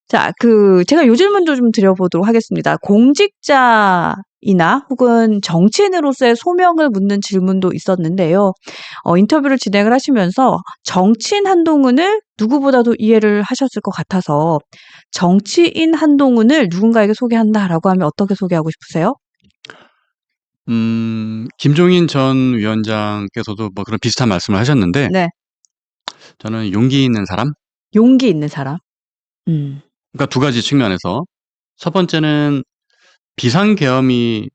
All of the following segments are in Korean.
자, 제가 요 질문도 좀 드려보도록 하겠습니다. 공직자이나 혹은 정치인으로서의 소명을 묻는 질문도 있었는데요. 인터뷰를 진행을 하시면서 정치인 한동훈을 누구보다도 이해를 하셨을 것 같아서 정치인 한동훈을 누군가에게 소개한다라고 하면 어떻게 소개하고 싶으세요? 김종인 전 위원장께서도 뭐 그런 비슷한 말씀을 하셨는데, 네. 저는 용기 있는 사람? 용기 있는 사람. 음. 그러니까 두 가지 측면에서. 첫 번째는 비상계엄이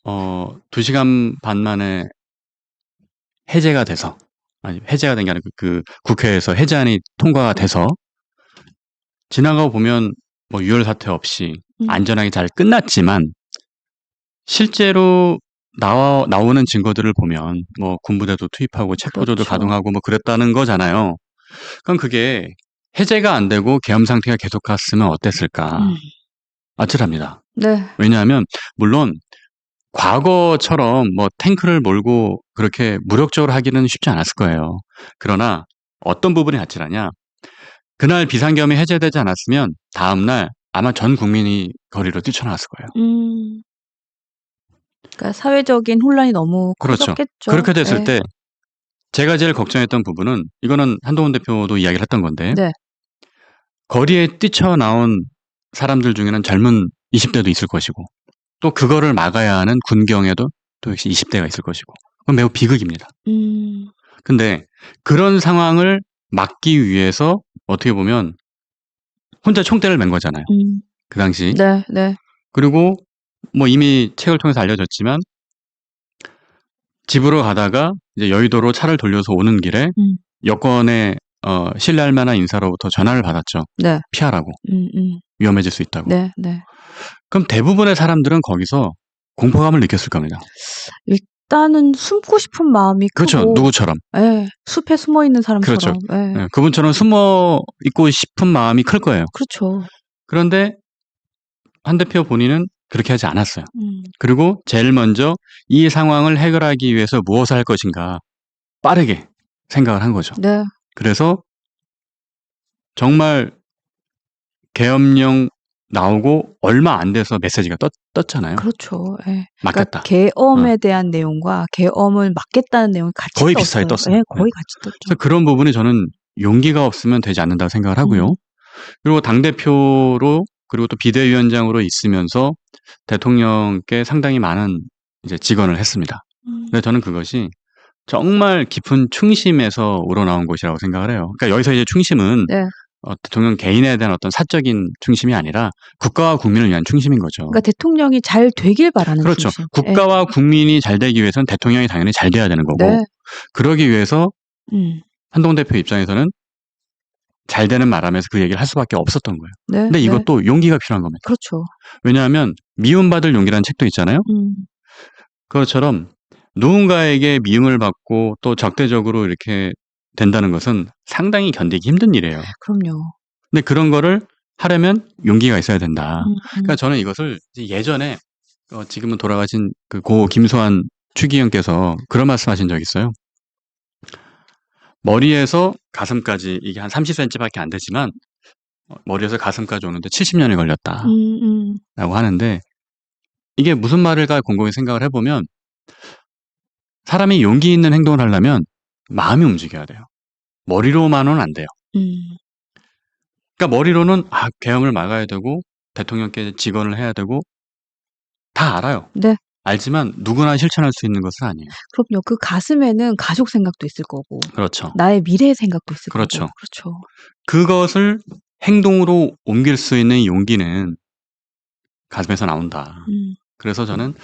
2시간 반 만에 해제가 돼서, 아니, 해제가 된 게 아니고 그 국회에서 해제안이 통과가 돼서 지나가고 보면 뭐 유혈 사태 없이 안전하게 잘 끝났지만, 실제로 나오는 증거들을 보면 뭐 군부대도 투입하고 체포조도 그렇죠. 가동하고 뭐 그랬다는 거잖아요. 그럼 그게 해제가 안 되고 계엄 상태가 계속 갔으면 어땠을까? 아찔합니다. 네. 왜냐하면 물론 과거처럼 뭐 탱크를 몰고 그렇게 무력적으로 하기는 쉽지 않았을 거예요. 그러나 어떤 부분이 아찔하냐? 그날 비상계엄이 해제되지 않았으면 다음날 아마 전 국민이 거리로 뛰쳐나왔을 거예요. 그러니까 사회적인 혼란이 너무 그렇죠. 커졌겠죠. 그렇게 됐을 예. 때 제가 제일 걱정했던 부분은, 이거는 한동훈 대표도 이야기를 했던 건데, 네. 거리에 뛰쳐나온 사람들 중에는 젊은 20대도 있을 것이고, 또 그거를 막아야 하는 군경에도 또 역시 20대가 있을 것이고, 그건 매우 비극입니다. 근데 그런 상황을 막기 위해서 어떻게 보면 혼자 총대를 맨 거잖아요. 그 당시. 네, 네. 그리고 뭐 이미 책을 통해서 알려졌지만, 집으로 가다가 이제 여의도로 차를 돌려서 오는 길에 여권에 신뢰할 만한 인사로부터 전화를 받았죠. 네. 피하라고. 위험해질 수 있다고. 네, 네. 그럼 대부분의 사람들은 거기서 공포감을 느꼈을 겁니다. 일단은 숨고 싶은 마음이 그렇죠. 크고, 누구처럼. 예, 숲에 숨어 있는 그렇죠. 사람처럼, 예, 예, 그분처럼 숨어 있고 싶은 마음이 클 거예요. 그렇죠. 그런데 한 대표 본인은 그렇게 하지 않았어요. 음, 그리고 제일 먼저 이 상황을 해결하기 위해서 무엇을 할 것인가 빠르게 생각을 한 거죠. 네, 그래서 정말 계엄령 나오고 얼마 안 돼서 메시지가 떴잖아요. 그렇죠. 예. 막겠다. 그러니까 계엄에 대한 내용과 계엄을 막겠다는 내용이 같이 거의 떴어요. 비슷하게 떴어요. 예, 네. 거의 같이 떴죠. 그래서 그런 부분이 저는 용기가 없으면 되지 않는다고 생각을 하고요. 그리고 당대표로, 그리고 또 비대위원장으로 있으면서 대통령께 상당히 많은 이제 직언을 했습니다. 근데 저는 그것이 정말 깊은 충심에서 우러나온 것이라고 생각을 해요. 그러니까 여기서 이제 충심은 네. 대통령 개인에 대한 어떤 사적인 충심이 아니라 국가와 국민을 위한 충심인 거죠. 그러니까 대통령이 잘 되길 바라는 그렇죠. 중심. 국가와 국민이 잘 되기 위해서는 대통령이 당연히 잘 돼야 되는 거고, 네. 그러기 위해서 음, 한동훈 대표 입장에서는 잘 되는 말하면서 그 얘기를 할 수밖에 없었던 거예요. 네, 근데 네. 이것도 용기가 필요한 겁니다. 그렇죠. 왜냐하면 미움받을 용기라는 책도 있잖아요. 그것처럼 누군가에게 미움을 받고 또 적대적으로 이렇게 된다는 것은 상당히 견디기 힘든 일이에요. 그럼요. 근데 그런 거를 하려면 용기가 있어야 된다. 그러니까 저는 이것을 예전에 지금은 돌아가신 그 고 김소한 추기경께서 그런 말씀하신 적이 있어요. 머리에서 가슴까지 이게 한 30cm밖에 안 되지만 머리에서 가슴까지 오는데 70년이 걸렸다라고 하는데, 이게 무슨 말일까 곰곰이 생각을 해보면, 사람이 용기 있는 행동을 하려면 마음이 움직여야 돼요. 머리로만은 안 돼요. 그러니까 머리로는 계엄을 막아야 되고 대통령께 직언을 해야 되고 다 알아요. 네. 알지만 누구나 실천할 수 있는 것은 아니에요. 그럼요. 그 가슴에는 가족 생각도 있을 거고, 그렇죠. 나의 미래 생각도 있을 그렇죠. 거고. 그렇죠. 그것을 행동으로 옮길 수 있는 용기는 가슴에서 나온다. 그래서 저는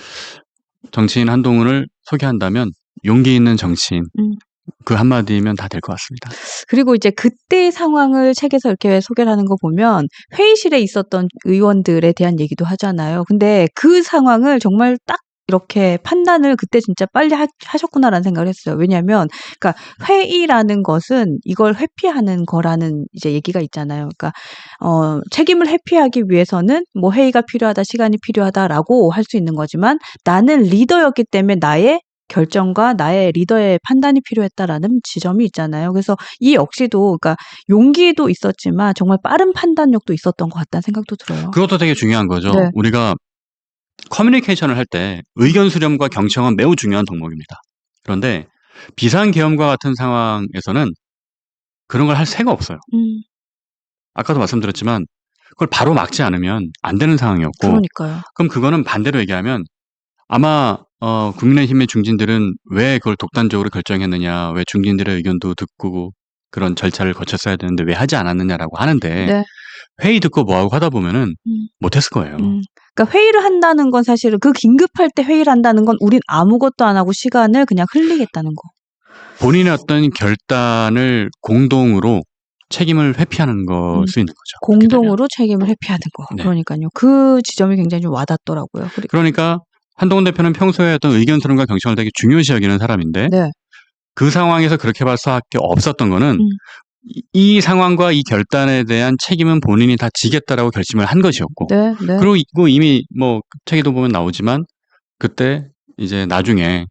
정치인 한동훈을 소개한다면 용기 있는 정치인, 그 한마디면 다 될 것 같습니다. 그리고 이제 그때 상황을 책에서 이렇게 소개를 하는 거 보면 회의실에 있었던 의원들에 대한 얘기도 하잖아요. 근데 그 상황을 정말 딱 이렇게 판단을 그때 진짜 빨리 하셨구나라는 생각을 했어요. 왜냐하면, 그러니까 회의라는 것은 이걸 회피하는 거라는 이제 얘기가 있잖아요. 그러니까 책임을 회피하기 위해서는 뭐 회의가 필요하다, 시간이 필요하다라고 할 수 있는 거지만 나는 리더였기 때문에 나의 결정과 나의 리더의 판단이 필요했다라는 지점이 있잖아요. 그래서 이 역시도 그러니까 용기도 있었지만 정말 빠른 판단력도 있었던 것 같다는 생각도 들어요. 그것도 되게 중요한 거죠. 네. 우리가 커뮤니케이션을 할 때 의견 수렴과 경청은 매우 중요한 덕목입니다. 그런데 비상계엄과 같은 상황에서는 그런 걸 할 새가 없어요. 아까도 말씀드렸지만 그걸 바로 막지 않으면 안 되는 상황이었고, 그러니까요. 그럼 그거는 반대로 얘기하면 아마 국민의힘의 중진들은 왜 그걸 독단적으로 결정했느냐, 왜 중진들의 의견도 듣고 그런 절차를 거쳤어야 되는데 왜 하지 않았느냐라고 하는데, 네. 회의 듣고 뭐하고 하다 보면은 못했을 거예요. 그러니까 회의를 한다는 건 사실은 그 긴급할 때 회의를 한다는 건 우린 아무것도 안 하고 시간을 그냥 흘리겠다는 거. 본인의 어떤 결단을 공동으로 책임을 회피하는 것수 있는 거죠. 공동으로 책임을 회피하는 거. 네. 그러니까요. 그 지점이 굉장히 좀 와닿더라고요. 그러니까 한동훈 대표는 평소에 어떤 의견 수렴과 경청을 되게 중요시 여기는 사람인데, 네. 그 상황에서 그렇게 할 수밖에 없었던 거는 이 상황과 이 결단에 대한 책임은 본인이 다 지겠다라고 결심을 한 것이었고, 네, 네. 그리고 이미 뭐 책에도 보면 나오지만 그때 이제 나중에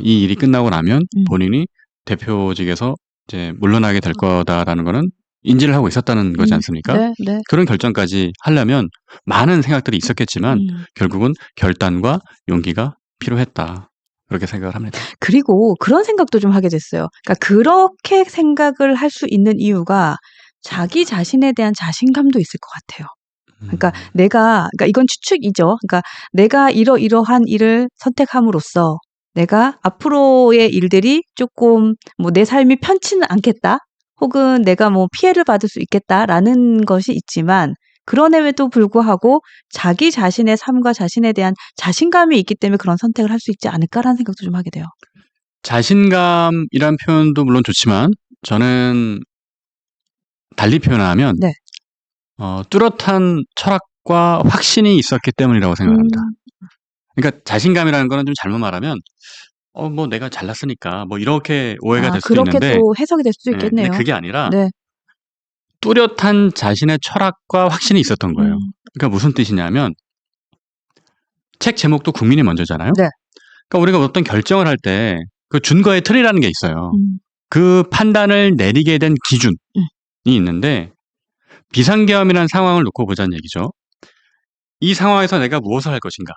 이 일이 끝나고 나면 본인이 대표직에서 이제 물러나게 될 거다라는 거는 인지를 하고 있었다는 거지 않습니까? 네, 네. 그런 결정까지 하려면 많은 생각들이 있었겠지만 결국은 결단과 용기가 필요했다. 그렇게 생각을 합니다. 그리고 그런 생각도 좀 하게 됐어요. 그러니까 그렇게 생각을 할 수 있는 이유가 자기 자신에 대한 자신감도 있을 것 같아요. 그러니까 그러니까 이건 추측이죠. 그러니까 내가 이러한 일을 선택함으로써 내가 앞으로의 일들이 조금 뭐 내 삶이 편치는 않겠다. 혹은 내가 뭐 피해를 받을 수 있겠다라는 것이 있지만 그럼에도 불구하고 자기 자신의 삶과 자신에 대한 자신감이 있기 때문에 그런 선택을 할 수 있지 않을까라는 생각도 좀 하게 돼요. 자신감이란 표현도 물론 좋지만 저는 달리 표현하면 네. 뚜렷한 철학과 확신이 있었기 때문이라고 생각합니다. 그러니까 자신감이라는 거는 좀 잘못 말하면 뭐 내가 잘났으니까 뭐 이렇게 오해가 될 수도 있는데, 그렇게 또 해석이 될 수도 네, 있겠네요. 근데 그게 아니라 네. 뚜렷한 자신의 철학과 확신이 있었던 거예요. 그러니까 무슨 뜻이냐면 책 제목도 국민이 먼저잖아요. 네. 그러니까 우리가 어떤 결정을 할 때 그 준거의 틀이라는 게 있어요. 그 판단을 내리게 된 기준이 있는데, 비상계엄이라는 상황을 놓고 보자는 얘기죠. 이 상황에서 내가 무엇을 할 것인가,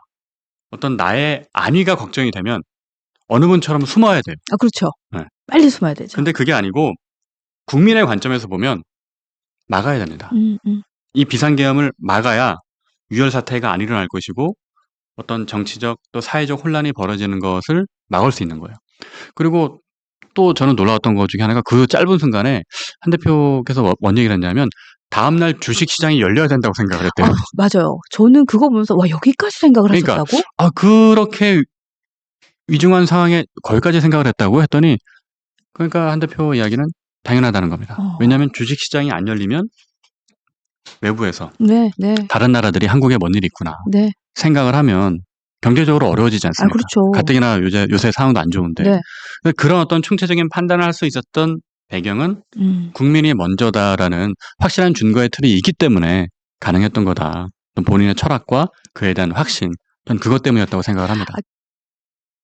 어떤 나의 안위가 걱정이 되면 어느 분처럼 숨어야 돼요. 그렇죠. 네. 빨리 숨어야 되죠. 근데 그게 아니고 국민의 관점에서 보면 막아야 됩니다. 이 비상계엄을 막아야 유혈 사태가 안 일어날 것이고 어떤 정치적 또 사회적 혼란이 벌어지는 것을 막을 수 있는 거예요. 그리고 또 저는 놀라웠던 것 중에 하나가 그 짧은 순간에 한 대표께서 뭔 얘기를 했냐면 다음날 주식시장이 열려야 된다고 생각을 했대요. 맞아요. 저는 그거 보면서 와, 여기까지 생각을 하셨다고? 그렇게 위중한 상황에 거기까지 생각을 했다고 했더니, 그러니까 한 대표 이야기는 당연하다는 겁니다. 왜냐하면 주식시장이 안 열리면 외부에서 네, 네. 다른 나라들이 한국에 뭔 일이 있구나 네. 생각을 하면 경제적으로 어려워지지 않습니까? 그렇죠. 가뜩이나 요새 상황도 안 좋은데. 네. 그런 어떤 총체적인 판단을 할 수 있었던 배경은 국민이 먼저다라는 확실한 준거의 틀이 있기 때문에 가능했던 거다. 본인의 철학과 그에 대한 확신, 저는 그것 때문이었다고 생각을 합니다.